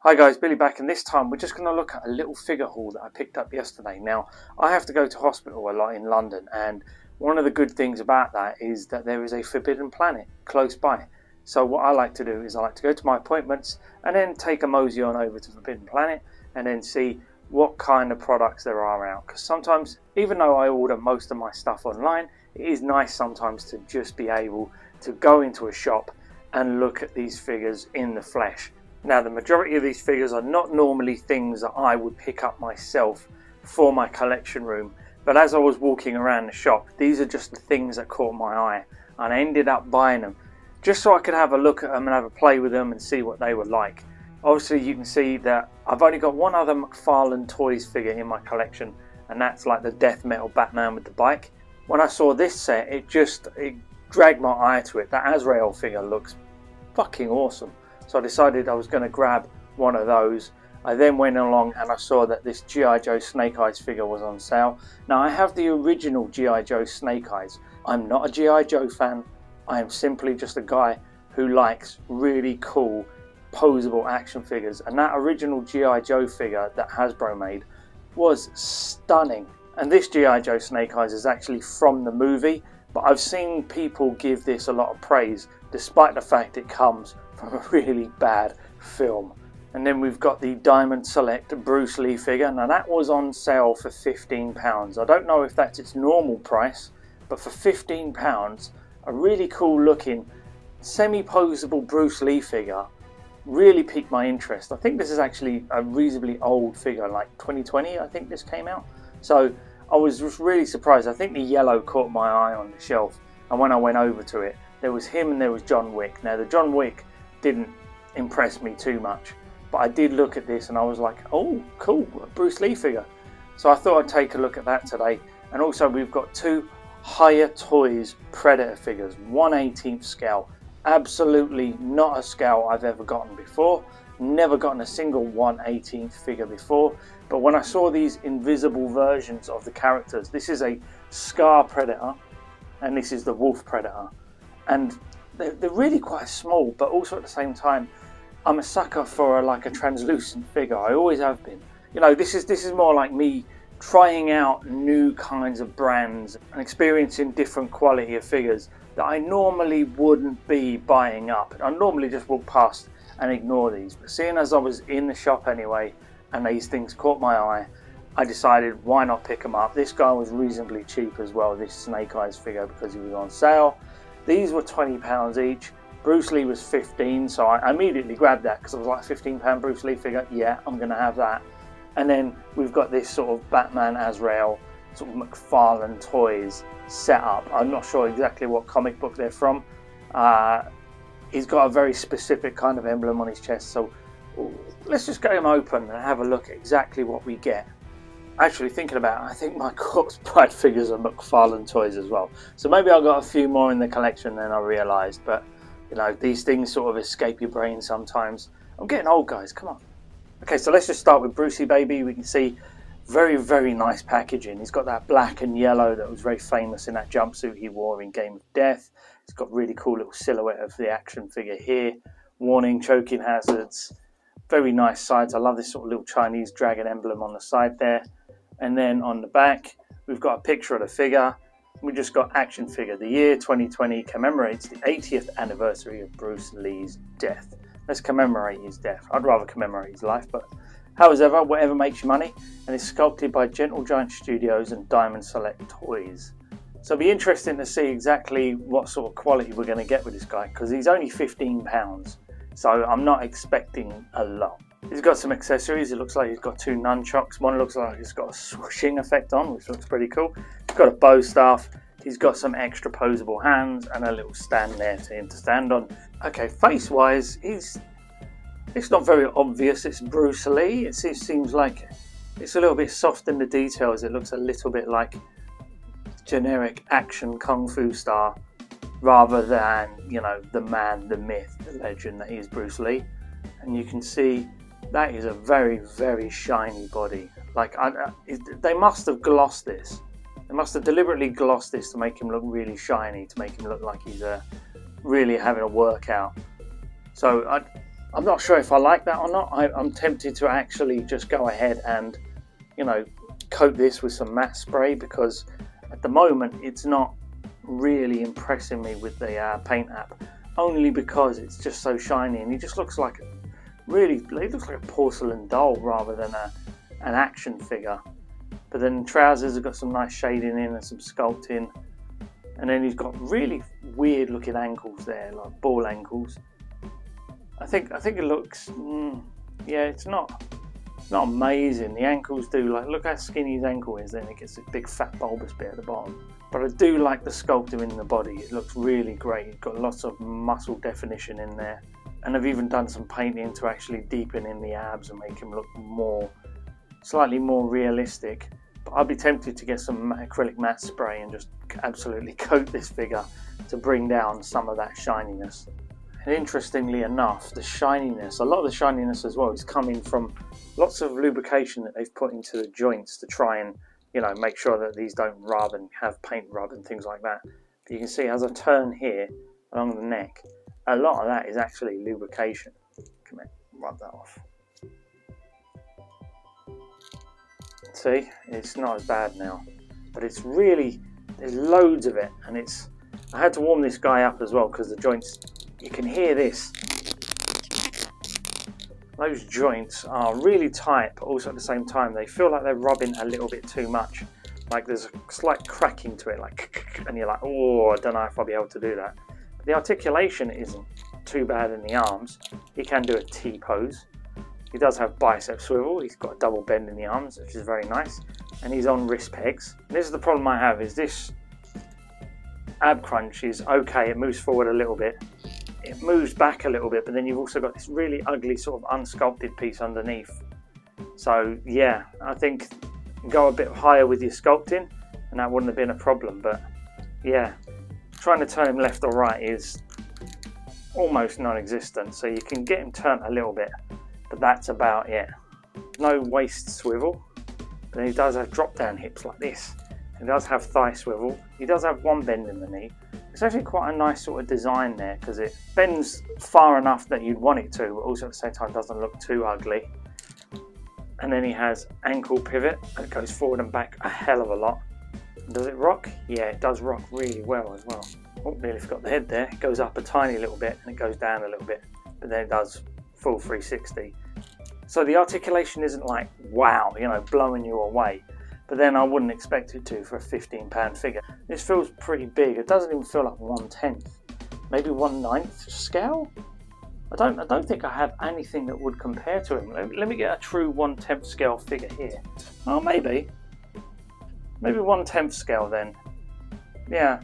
Hi guys, Billy back, and this time we're just going to look at a little figure haul that I picked up yesterday. Now, I have to go to hospital a lot in London, and one of the good things about that is that there is a forbidden planet close by. So what I like to do is I like to go to my appointments and then take a mosey on over to Forbidden Planet and then see what kind of products there are out. Because sometimes, even though I order most of my stuff online, it is nice sometimes to just be able to go into a shop and look at these figures in the flesh. Now, the majority of these figures are not normally things that I would pick up myself for my collection room, but as I was walking around the shop, these are just the things that caught my eye, and I ended up buying them just so I could have a look at them and have a play with them and see what they were like. Obviously, you can see that I've only got one other McFarlane Toys figure in my collection, and that's like the death metal Batman with the bike. When I saw this set, it dragged my eye to it. That Asriel figure looks fucking awesome. So I decided I was going to grab one of those. I then went along and I saw that this G.I. Joe Snake Eyes figure was on sale. Now, I have the original G.I. Joe Snake Eyes. I'm not a G.I. Joe fan. I am simply just a guy who likes really cool, posable action figures. And that original G.I. Joe figure that Hasbro made was stunning. And this G.I. Joe Snake Eyes is actually from the movie, but I've seen people give this a lot of praise, despite the fact it comes from a really bad film. And then we've got the Diamond Select Bruce Lee figure. Now, that was on sale for £15. I don't know if that's its normal price, but for £15, a really cool looking semi-posable Bruce Lee figure really piqued my interest. I think this is actually a reasonably old figure, like 2020 I think this came out. So I was just really surprised. I think the yellow caught my eye on the shelf, and when I went over to it, there was him and there was John Wick. Now, the John Wick didn't impress me too much, but I did look at this and I was like, oh cool, a Bruce Lee figure. So I thought I'd take a look at that today. And also, we've got two Higher Toys Predator figures, 1/18 scale. Absolutely not a scale I've ever gotten before. Never gotten a single 1/18 figure before, but when I saw these invisible versions of the characters, this is a Scar Predator and this is the Wolf Predator, and they're really quite small, but also at the same time, I'm a sucker for a translucent figure. I always have been. You know, this is more like me trying out new kinds of brands and experiencing different quality of figures that I normally wouldn't be buying up. I normally just walk past and ignore these, but seeing as I was in the shop anyway and these things caught my eye, I decided why not pick them up. This guy was reasonably cheap as well, this Snake Eyes figure, because he was on sale. These were £20 each. Bruce Lee was 15, so I immediately grabbed that because I was like, £15 Bruce Lee figure, yeah, I'm going to have that. And then we've got this sort of Batman Asriel, sort of McFarlane Toys setup. I'm not sure exactly what comic book they're from. He's got a very specific kind of emblem on his chest, so let's just get him open and have a look at exactly what we get. Actually, thinking about it, I think my Corpse Bride figures are McFarlane Toys as well. So maybe I've got a few more in the collection than I realised, but you know, these things sort of escape your brain sometimes. I'm getting old, guys, come on. Okay, so let's just start with Brucey Baby. We can see very, very nice packaging. He's got that black and yellow that was very famous in that jumpsuit he wore in Game of Death. He's got really cool little silhouette of the action figure here. Warning, choking hazards. Very nice sides. I love this sort of little Chinese dragon emblem on the side there. And then on the back, we've got a picture of the figure. We just got action figure. The year 2020 commemorates the 80th anniversary of Bruce Lee's death. Let's commemorate his death. I'd rather commemorate his life, but however, whatever makes you money. And it's sculpted by Gentle Giant Studios and Diamond Select Toys. So it'll be interesting to see exactly what sort of quality we're going to get with this guy, because he's only £15. So I'm not expecting a lot. He's got some accessories. It looks like he's got two nunchucks. One looks like it's got a swooshing effect on, which looks pretty cool. He's got a bow staff. He's got some extra posable hands and a little stand there for him to stand on. Okay, face-wise, it's not very obvious it's Bruce Lee. It seems like it's a little bit soft in the details. It looks a little bit like generic action kung fu star, rather than, you know, the man, the myth, the legend that is Bruce Lee. And you can see that is a very, very shiny body. Like, they must have glossed this. They must have deliberately glossed this to make him look really shiny, to make him look like he's really having a workout. So I'm not sure if I like that or not. I'm tempted to actually just go ahead and, you know, coat this with some matte spray, because at the moment it's not really impressing me with the paint app, only because it's just so shiny and he just looks like a porcelain doll rather than an action figure. But then the trousers have got some nice shading in and some sculpting, and then he's got really weird looking ankles there, like ball ankles. I think it looks, yeah, it's not amazing. The ankles do, like, look how skinny his ankle is, then it gets a big fat bulbous bit at the bottom. But I do like the sculpting in the body. It looks really great. It's got lots of muscle definition in there, and I've even done some painting to actually deepen in the abs and make him look slightly more realistic. But I'd be tempted to get some acrylic matte spray and just absolutely coat this figure to bring down some of that shininess. And interestingly enough, the shininess, a lot of the shininess as well, is coming from lots of lubrication that they've put into the joints to try and, you know, make sure that these don't rub and have paint rub and things like that. But you can see as I turn here along the neck, a lot of that is actually lubrication. Come here, rub that off. See, it's not as bad now, but it's really, there's loads of it, and I had to warm this guy up as well because the joints, you can hear this. Those joints are really tight, but also at the same time they feel like they're rubbing a little bit too much. Like there's a slight cracking to it, like, and you're like, oh, I don't know if I'll be able to do that. But the articulation isn't too bad in the arms. He can do a T pose. He does have bicep swivel. He's got a double bend in the arms, which is very nice. And he's on wrist pegs. And this is the problem I have, is this ab crunch is okay. It moves forward a little bit. It moves back a little bit, but then you've also got this really ugly sort of unsculpted piece underneath. So yeah, I think go a bit higher with your sculpting and that wouldn't have been a problem. But yeah, trying to turn him left or right is almost non-existent. So you can get him turned a little bit, but that's about it. No waist swivel, but he does have drop down hips like this. He does have thigh swivel. He does have one bend in the knee. It's actually quite a nice sort of design there because it bends far enough that you'd want it to, but also at the same time doesn't look too ugly. And then he has ankle pivot that goes forward and back a hell of a lot. Does it rock? Yeah, it does rock really well as well. Oh, nearly forgot the head there. It goes up a tiny little bit and it goes down a little bit, but then it does full 360. So the articulation isn't like, wow, you know, blowing you away. But then I wouldn't expect it to for a £15 figure. This feels pretty big. It doesn't even feel like 1/10, maybe 1/9 scale. I don't think I have anything that would compare to him. Let me get a true 1/10 scale figure here. Oh, maybe 1/10 scale then. Yeah.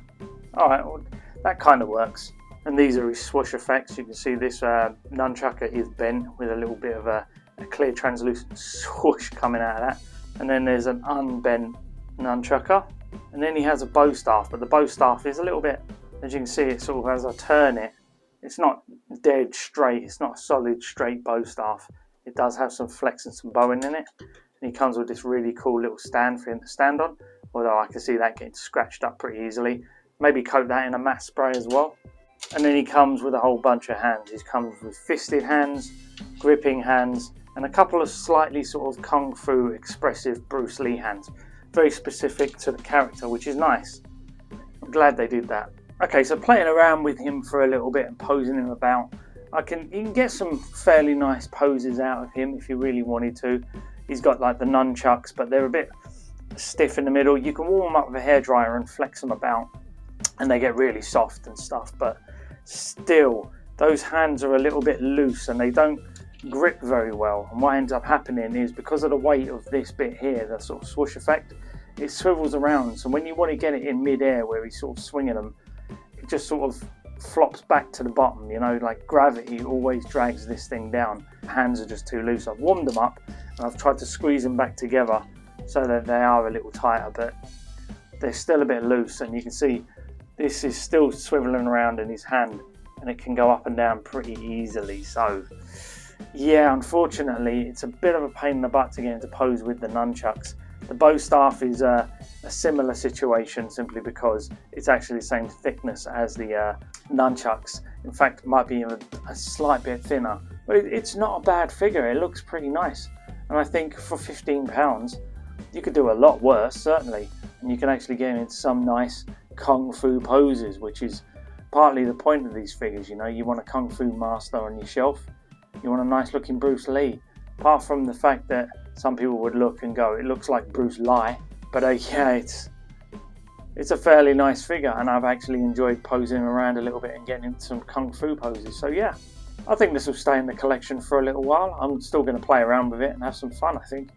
All right. Well, that kind of works. And these are his swoosh effects. You can see this nunchucker is bent with a little bit of a clear translucent swoosh coming out of that. And then there's an unbent nunchucker, and then he has a bow staff, but the bow staff is a little bit, as you can see, it sort of, as I turn it, it's not dead straight, it's not a solid straight bow staff. It does have some flex and some bowing in it, and he comes with this really cool little stand for him to stand on, although I can see that getting scratched up pretty easily. Maybe coat that in a matte spray as well. And then he comes with a whole bunch of hands. He comes with fisted hands, gripping hands, and a couple of slightly sort of kung fu expressive Bruce Lee hands. Very specific to the character, which is nice. I'm glad they did that. Okay, so playing around with him for a little bit and posing him about, you can get some fairly nice poses out of him if you really wanted to. He's got like the nunchucks, but they're a bit stiff in the middle. You can warm them up with a hairdryer and flex them about, and they get really soft and stuff, but still, those hands are a little bit loose and they don't grip very well. And what ends up happening is, because of the weight of this bit here, the sort of swoosh effect, it swivels around. So when you want to get it in mid-air where he's sort of swinging them, it just sort of flops back to the bottom, you know, like gravity always drags this thing down. Hands are just too loose. I've warmed them up and I've tried to squeeze them back together so that they are a little tighter, but they're still a bit loose. And you can see this is still swiveling around in his hand, and it can go up and down pretty easily. So yeah, unfortunately, it's a bit of a pain in the butt to get into pose with the nunchucks. The bow staff is a similar situation, simply because it's actually the same thickness as the nunchucks. In fact, it might be a slight bit thinner, But it's not a bad figure. It looks pretty nice. And I think for £15, you could do a lot worse, certainly. And you can actually get into some nice kung fu poses, which is partly the point of these figures. You know, you want a kung fu master on your shelf. You want a nice looking Bruce Lee. Apart from the fact that some people would look and go, it looks like Bruce Lee. But yeah, it's a fairly nice figure, and I've actually enjoyed posing around a little bit and getting into some kung fu poses. So yeah, I think this will stay in the collection for a little while. I'm still going to play around with it and have some fun, I think.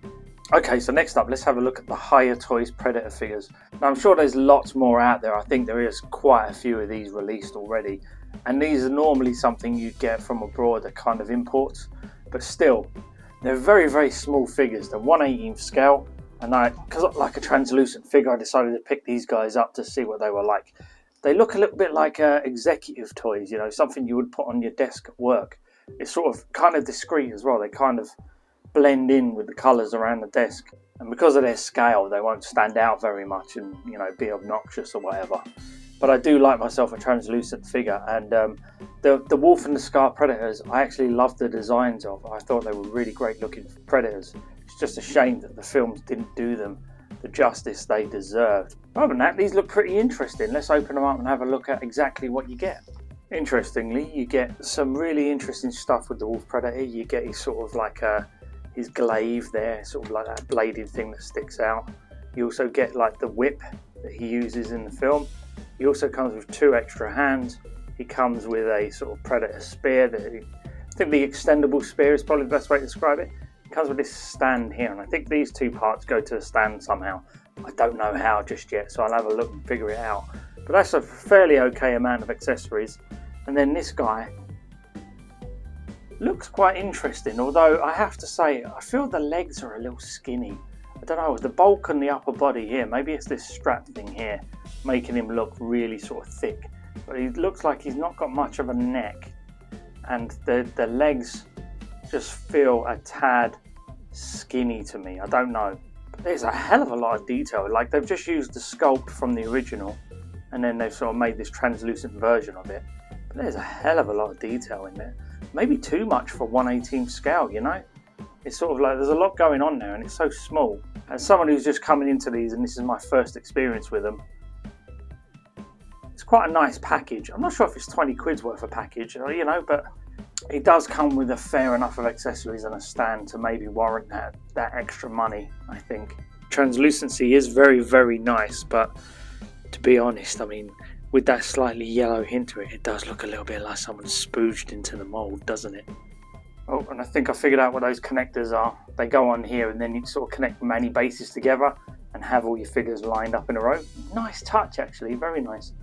Okay, so next up, let's have a look at the Hiya Toys Predator figures. Now, I'm sure there's lots more out there. I think there is quite a few of these released already. And these are normally something you'd get from abroad, that kind of imports. But still, they're very, very small figures. They're 1/18 scale. And because I like a translucent figure, I decided to pick these guys up to see what they were like. They look a little bit like executive toys, you know, something you would put on your desk at work. It's sort of kind of discreet as well. They kind of blend in with the colours around the desk. And because of their scale, they won't stand out very much and, you know, be obnoxious or whatever. But I do like myself a translucent figure. And the Wolf and the Scar Predators, I actually love the designs of. I thought they were really great looking predators. It's just a shame that the films didn't do them the justice they deserved. Other than that, these look pretty interesting. Let's open them up and have a look at exactly what you get. Interestingly, you get some really interesting stuff with the Wolf Predator. You get his sort of like his glaive there, sort of like that bladed thing that sticks out. You also get like the whip that he uses in the film. He also comes with 2 extra hands. He comes with a sort of Predator spear. I think the extendable spear is probably the best way to describe it. It comes with this stand here, and I think these 2 parts go to the stand somehow. I don't know how just yet, so I'll have a look and figure it out. But that's a fairly okay amount of accessories. And then this guy looks quite interesting, although I have to say, I feel the legs are a little skinny. I don't know, the bulk and the upper body here, maybe it's this strap thing here, making him look really sort of thick. But he looks like he's not got much of a neck, and the legs just feel a tad skinny to me. I don't know, but there's a hell of a lot of detail. Like, they've just used the sculpt from the original, and then they've sort of made this translucent version of it. But there's a hell of a lot of detail in there. Maybe too much for 1/18 scale, you know? It's sort of like there's a lot going on there, and it's so small. As someone who's just coming into these, and this is my first experience with them, it's quite a nice package. I'm not sure if it's 20 quid's worth of package, you know, but it does come with a fair enough of accessories and a stand to maybe warrant that extra money, I think. Translucency is very, very nice, but to be honest, I mean, with that slightly yellow hint to it, it does look a little bit like someone spooged into the mould, doesn't it? Oh, and I think I figured out what those connectors are. They go on here, and then you sort of connect many bases together and have all your figures lined up in a row. Nice touch, actually, very nice.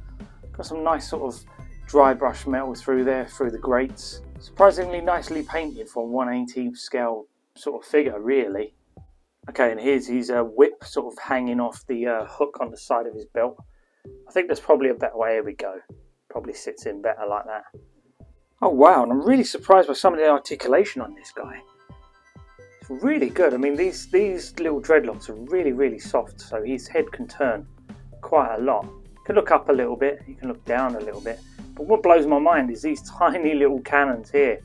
Got some nice sort of dry brush metal through there, through the grates. Surprisingly nicely painted for a 1/18 scale sort of figure, really. Okay, and here's his whip sort of hanging off the hook on the side of his belt. I think there's probably a better way. Here we go. Probably sits in better like that. Oh wow, and I'm really surprised by some of the articulation on this guy. It's really good. I mean, these little dreadlocks are really, really soft, so his head can turn quite a lot. You can look up a little bit, you can look down a little bit. But what blows my mind is these tiny little cannons here.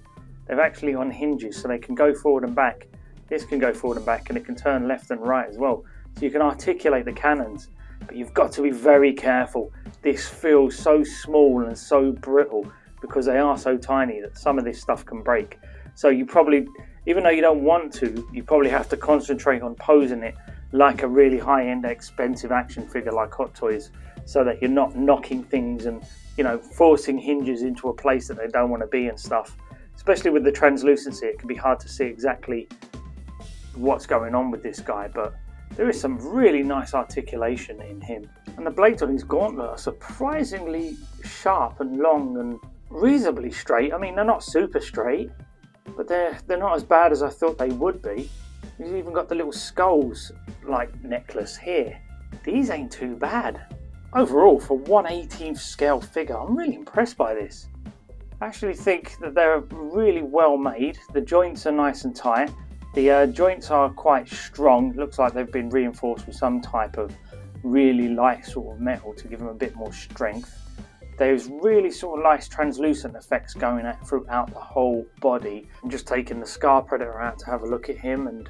They're actually on hinges, so they can go forward and back. This can go forward and back, and it can turn left and right as well. So you can articulate the cannons, but you've got to be very careful. This feels so small and so brittle because they are so tiny that some of this stuff can break. So you probably, even though you don't want to, you probably have to concentrate on posing it like a really high-end expensive action figure like Hot Toys, so that you're not knocking things and, you know, forcing hinges into a place that they don't want to be and stuff. Especially with the translucency, it can be hard to see exactly what's going on with this guy, but there is some really nice articulation in him. And the blades on his gauntlet are surprisingly sharp and long and reasonably straight. I mean, they're not super straight, but they're not as bad as I thought they would be. He's even got the little skulls like necklace here. These ain't too bad. Overall, for 1/18 scale figure, I'm really impressed by this. I actually think that they're really well made. The joints are nice and tight. The joints are quite strong. It looks like they've been reinforced with some type of really light sort of metal to give them a bit more strength. There's really sort of nice translucent effects going throughout the whole body. I'm just taking the Scar Predator out to have a look at him, and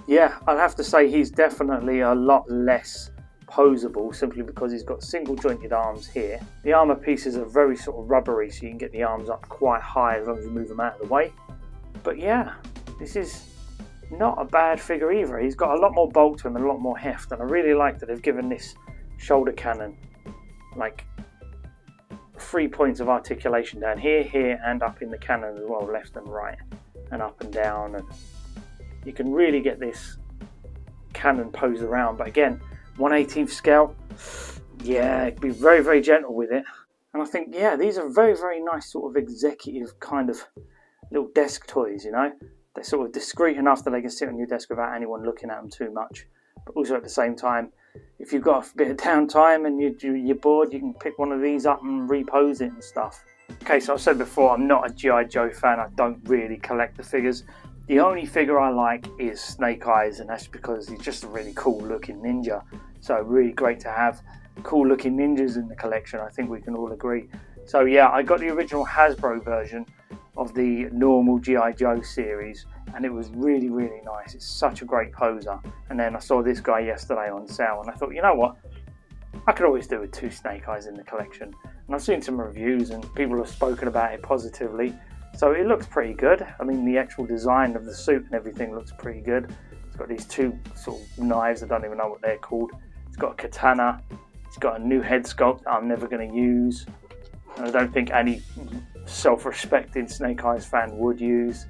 yeah, I'd have to say he's definitely a lot less posable simply because he's got single jointed arms here. The armour pieces are very sort of rubbery, so you can get the arms up quite high as long as you move them out of the way. But yeah, this is not a bad figure either. He's got a lot more bulk to him and a lot more heft, and I really like that they've given this shoulder cannon like 3 points of articulation down here, here and up in the cannon as well, left and right and up and down, and you can really get this cannon posed around. But again, 1/18 scale, yeah, be very, very gentle with it. And I think, yeah, these are very, very nice sort of executive kind of little desk toys, you know. They're sort of discreet enough that they can sit on your desk without anyone looking at them too much, but also at the same time, if you've got a bit of downtime and you're bored, you can pick one of these up and repose it and stuff. Okay, so I've said before, I'm not a G.I. Joe fan. I don't really collect the figures. The only figure I like is Snake Eyes, and that's because he's just a really cool looking ninja. So really great to have cool looking ninjas in the collection. I think we can all agree. So yeah, I got the original Hasbro version of the normal G.I. Joe series, and it was really, really nice. It's such a great poser. And then I saw this guy yesterday on sale, and I thought, you know what, I could always do with 2 Snake Eyes in the collection. And I've seen some reviews and people have spoken about it positively, so it looks pretty good. I mean, the actual design of the suit and everything looks pretty good. It's got these 2 sort of knives, I don't even know what they're called. It's got a katana. It's got a new head sculpt that I'm never going to use, and I don't think any self-respecting Snake Eyes fan would use.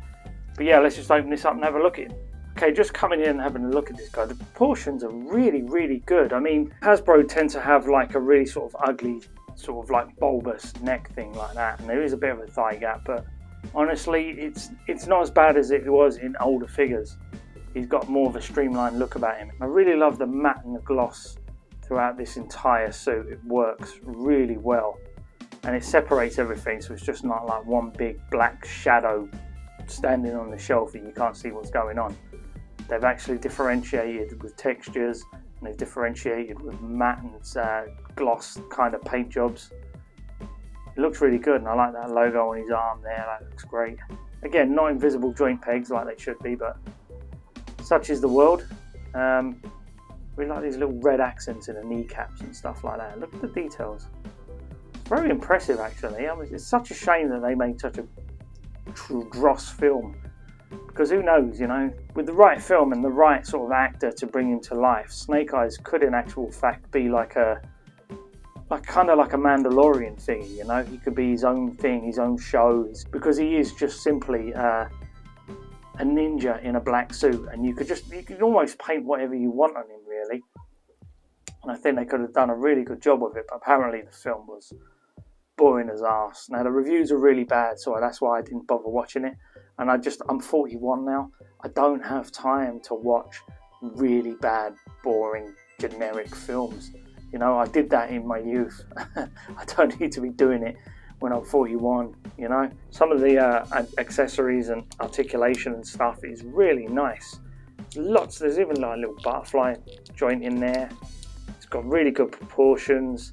But yeah, let's just open this up and have a look at him. Okay, just coming in and having a look at this guy, the proportions are really, really good. I mean, Hasbro tend to have like a really sort of ugly, sort of like bulbous neck thing like that, and there is a bit of a thigh gap, but honestly, it's not as bad as it was in older figures. He's got more of a streamlined look about him. I really love the matte and the gloss throughout this entire suit. It works really well, and it separates everything, so it's just not like one big black shadow standing on the shelf and you can't see what's going on. They've actually differentiated with textures, and they've differentiated with matte and gloss kind of paint jobs. It looks really good, and I like that logo on his arm there. That looks great. Again, not invisible joint pegs like they should be, but such is the world. We like these little red accents in the kneecaps and stuff like that. Look at the details. It's very impressive, actually. I mean, it's such a shame that they made such a dross film, because who knows, you know, with the right film and the right sort of actor to bring him to life, Snake Eyes could in actual fact be like kind of like a Mandalorian figure, you know. He could be his own thing, his own show, because he is just simply a ninja in a black suit, and you could almost paint whatever you want on him, really. And I think they could have done a really good job of it, but apparently the film was boring as arse. Now the reviews are really bad, so that's why I didn't bother watching it. And I'm 41 now. I don't have time to watch really bad, boring, generic films. You know, I did that in my youth. I don't need to be doing it when I'm 41, you know. Some of the accessories and articulation and stuff is really nice. There's even like a little butterfly joint in there. It's got really good proportions.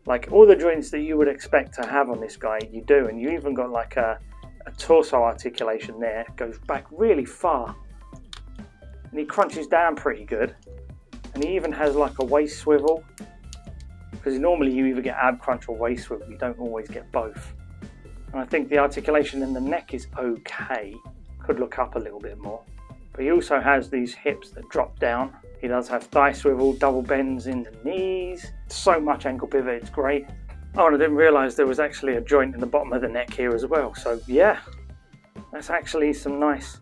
Like all the joints that you would expect to have on this guy, you do. And you even got like a torso articulation there. It goes back really far. And he crunches down pretty good. And he even has like a waist swivel. Because normally you either get ab crunch or waist swivel. You don't always get both. And I think the articulation in the neck is okay. Could look up a little bit more. But he also has these hips that drop down. He does have thigh swivel, double bends in the knees. So much ankle pivot, it's great. Oh, and I didn't realise there was actually a joint in the bottom of the neck here as well. So yeah, that's actually some nice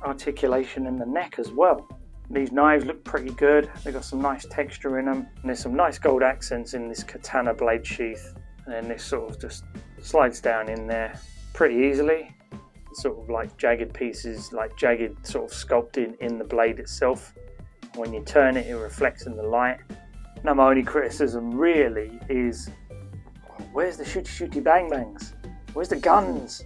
articulation in the neck as well. These knives look pretty good. They've got some nice texture in them. And there's some nice gold accents in this katana blade sheath. And then this sort of just slides down in there pretty easily. Sort of like jagged pieces, like jagged sort of sculpting in the blade itself. When you turn it, it reflects in the light. Now my only criticism really is, where's the shooty bang bangs? Where's the guns?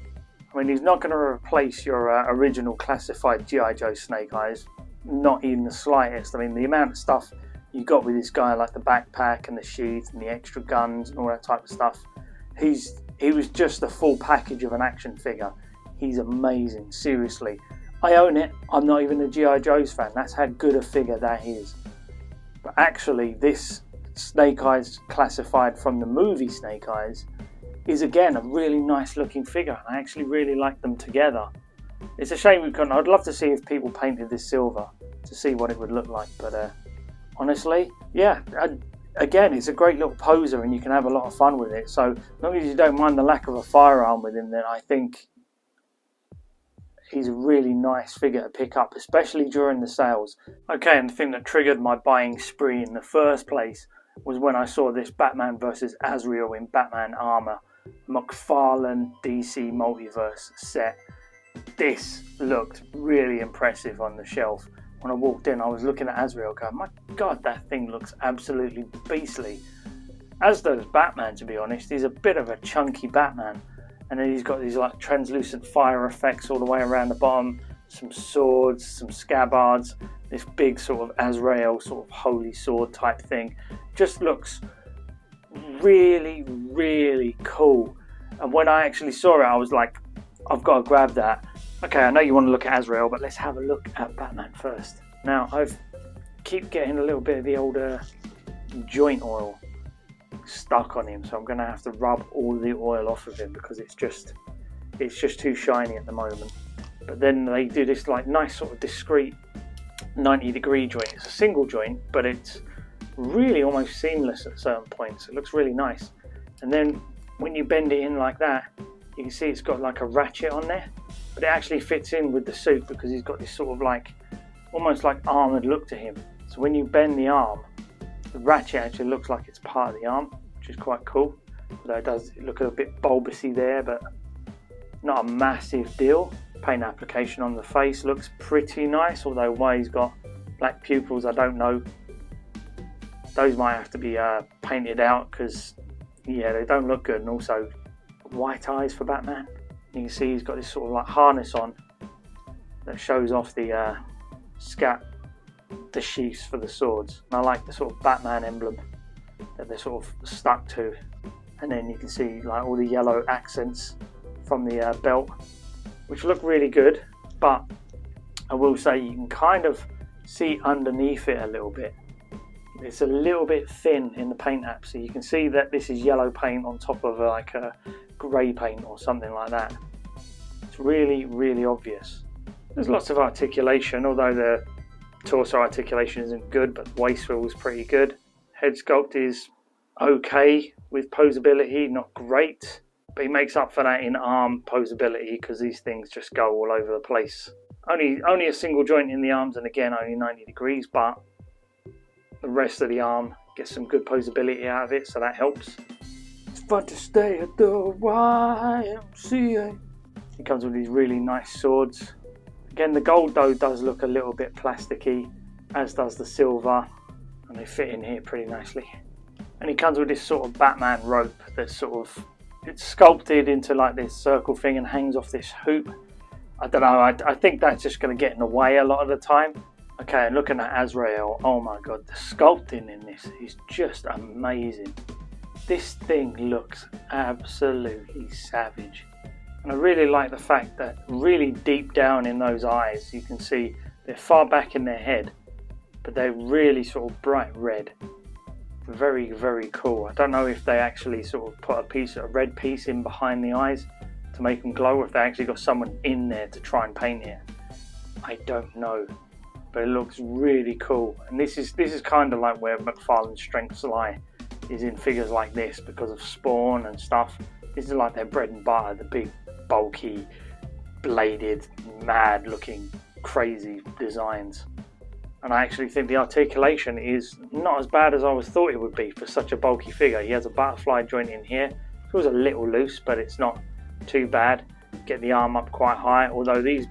I mean, he's not going to replace your original classified G.I. Joe Snake Eyes, not even the slightest. I mean, the amount of stuff you got with this guy, like the backpack and the sheath and the extra guns and all that type of stuff. He was just the full package of an action figure. He's amazing, seriously. I own it. I'm not even a G.I. Joe's fan. That's how good a figure that is. But actually, this Snake Eyes classified from the movie Snake Eyes is again a really nice looking figure. I actually really like them together. It's a shame we couldn't. I'd love to see if people painted this silver to see what it would look like. But honestly, yeah, again, it's a great little poser and you can have a lot of fun with it. So as long as you don't mind the lack of a firearm with him, then I think he's a really nice figure to pick up, especially during the sales. Okay, and the thing that triggered my buying spree in the first place was when I saw this Batman vs. Asriel in Batman armor, McFarlane DC Multiverse set. This looked really impressive on the shelf. When I walked in, I was looking at Asriel going, my God, that thing looks absolutely beastly. As does Batman, to be honest. He's a bit of a chunky Batman. And then he's got these like translucent fire effects all the way around the bottom, some swords, some scabbards, this big sort of Asriel sort of holy sword type thing. Just looks really, really cool. And when I actually saw it, I was like, I've got to grab that. Okay, I know you want to look at Asriel, but let's have a look at Batman first. Now, I keep getting a little bit of the old joint oil stuck on him, so I'm going to have to rub all the oil off of him because it's just too shiny at the moment. But then they do this like nice sort of discreet 90-degree joint. It's a single joint, but it's really almost seamless at certain points. It looks really nice. And then when you bend it in like that, you can see it's got like a ratchet on there, but it actually fits in with the suit because he's got this sort of like almost like armored look to him. So when you bend the arm, the ratchet actually looks like it's part of the arm, which is quite cool. Although it does look a bit bulbousy there, but not a massive deal. Paint application on the face looks pretty nice, although why he's got black pupils, I don't know. Those might have to be painted out because, yeah, they don't look good. And also white eyes for Batman. You can see he's got this sort of like harness on that shows off the the sheaths for the swords. And I like the sort of Batman emblem that they're sort of stuck to. And then you can see like all the yellow accents from the belt, which look really good. But I will say you can kind of see underneath it a little bit. It's a little bit thin in the paint app, so you can see that this is yellow paint on top of like a grey paint or something like that. It's really, really obvious. There's lots of articulation, although the torso articulation isn't good, but the waist swivel is pretty good. Head sculpt is okay with posability, not great, but he makes up for that in arm posability because these things just go all over the place. Only a single joint in the arms, and again only 90 degrees, but the rest of the arm gets some good posability out of it, so that helps. It's fun to stay at the YMCA. He comes with these really nice swords. Again, the gold though does look a little bit plasticky, as does the silver, and they fit in here pretty nicely. And he comes with this sort of Batman rope that's sort of, it's sculpted into like this circle thing and hangs off this hoop. I don't know, I think that's just going to get in the way a lot of the time. Okay, and looking at Asriel, oh my God, the sculpting in this is just amazing. This thing looks absolutely savage. And I really like the fact that really deep down in those eyes, you can see they're far back in their head, but they're really sort of bright red. Very, very cool. I don't know if they actually sort of put a red piece in behind the eyes to make them glow, or if they actually got someone in there to try and paint it. I don't know. But it looks really cool, and this is kind of like where McFarlane's strengths lie, is in figures like this because of Spawn and stuff. This is like their bread and butter, the big, bulky, bladed, mad-looking, crazy designs. And I actually think the articulation is not as bad as I thought it would be for such a bulky figure. He has a butterfly joint in here. It was a little loose, but it's not too bad. Get the arm up quite high, although these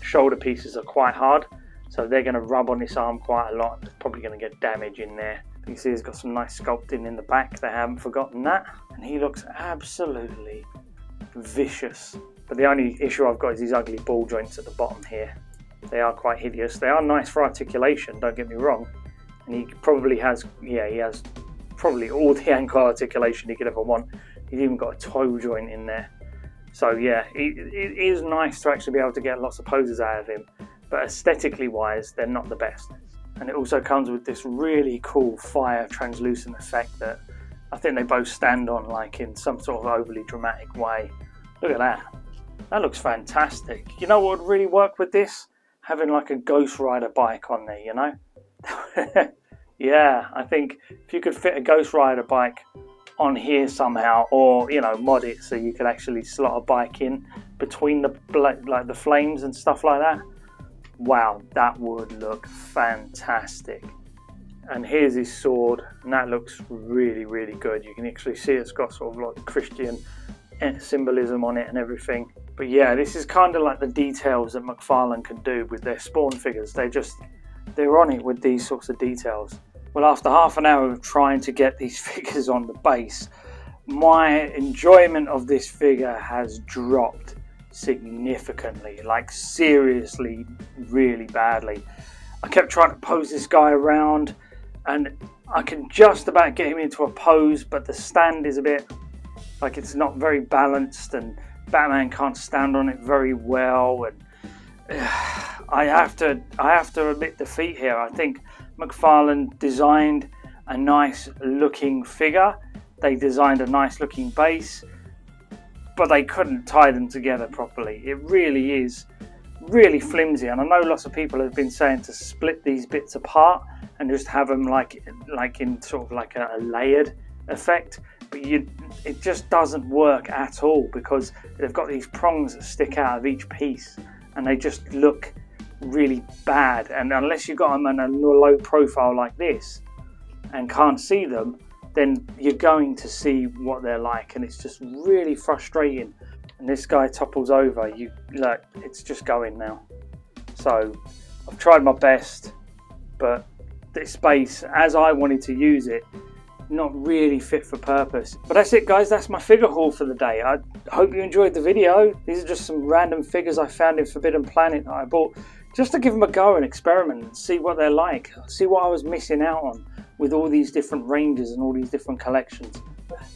shoulder pieces are quite hard. So they're going to rub on this arm quite a lot. There's probably going to get damage in there. You can see he's got some nice sculpting in the back. They haven't forgotten that. And he looks absolutely vicious. But the only issue I've got is these ugly ball joints at the bottom here. They are quite hideous. They are nice for articulation, don't get me wrong. and he probably has, yeah, he has probably all the ankle articulation he could ever want. He's even got a toe joint in there. So yeah, it is nice to actually be able to get lots of poses out of him, but aesthetically wise, they're not the best. And it also comes with this really cool fire translucent effect that I think they both stand on like in some sort of overly dramatic way. Look at that. That looks fantastic. You know what would really work with this? Having like a Ghost Rider bike on there, you know? Yeah, I think if you could fit a Ghost Rider bike on here somehow, or, you know, mod it so you could actually slot a bike in between the like the flames and stuff like that. Wow, that would look fantastic. And here's his sword, and that looks really, really good. You can actually see it's got sort of like Christian symbolism on it and everything. But yeah, this is kind of like the details that McFarlane can do with their Spawn figures. They're on it with these sorts of details. Well, after half an hour of trying to get these figures on the base, my enjoyment of this figure has dropped significantly, like seriously, really badly. I kept trying to pose this guy around, and I can just about get him into a pose, but the stand is a bit like it's not very balanced, and Batman can't stand on it very well. And I have to admit defeat here. I think McFarlane designed a nice looking figure. They designed a nice looking base, but they couldn't tie them together properly. It really is really flimsy, and I know lots of people have been saying to split these bits apart and just have them like in sort of like a layered effect, but it just doesn't work at all, because they've got these prongs that stick out of each piece and they just look really bad. And unless you've got them in a low profile like this and can't see them, then you're going to see what they're like, and it's just really frustrating. And this guy topples over, look, it's just going now. So I've tried my best, but this base, as I wanted to use it, not really fit for purpose. But that's it, guys. That's my figure haul for the day. I hope you enjoyed the video. These are just some random figures I found in Forbidden Planet that I bought just to give them a go and experiment and see what they're like, see what I was missing out on with all these different ranges and all these different collections.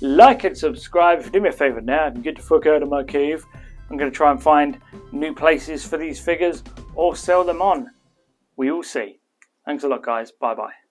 Like and subscribe. Do me a favour now and get the fuck out of my cave. I'm going to try and find new places for these figures or sell them on. We will see. Thanks a lot, guys. Bye bye.